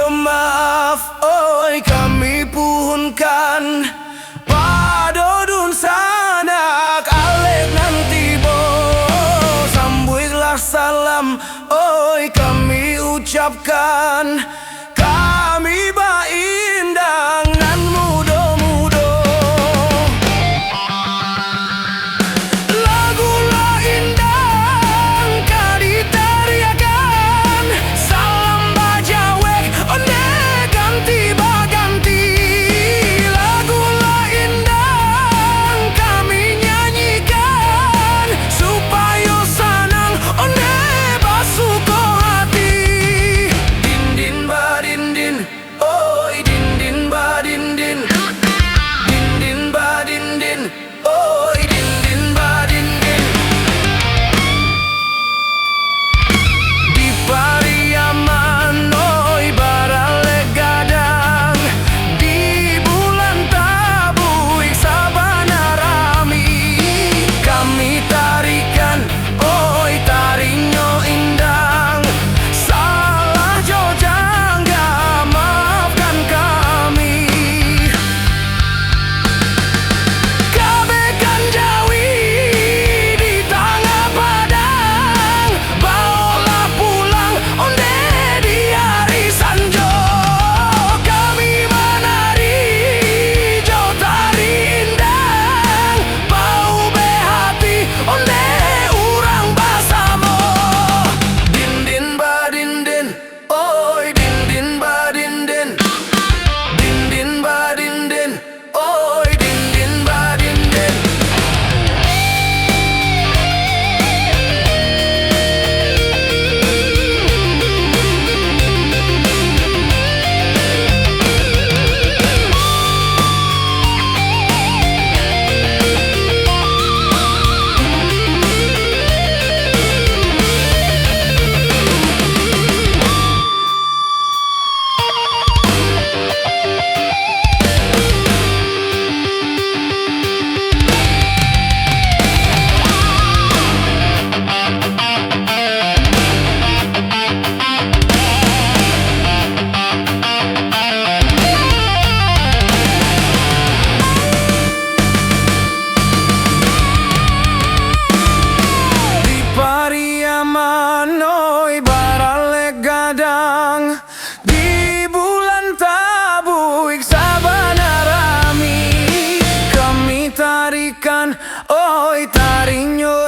Maaf, oi kami puhunkan padodun sana kalek nanti bo sambuiklah salam, oi kami ucapkan kami baindang nan mudo-mudo lagulah indang kaditariakan salam bajawek onde ganti baganti lagulah indang kami nyanyikan supaya sanang onde basuko hati din din ba din din oi din din ba din din din din ba din din oi din din ba din din di Pariaman oi barale gadang di bulan tabuik sabana rami kami tarikan oi tarinyo indang salah jojangga maafkan kami kabekan jawi di tengah padang bawalah pulang onde di hari sanjo kami menari jauh tari indang bau behati onde urang basamo din din ba din din oi din din ba din din din din ba din din oi din din ba din din di Pariaman oi barale gadang di bulan tabuik sabana rami kami tarikan oi tarinyo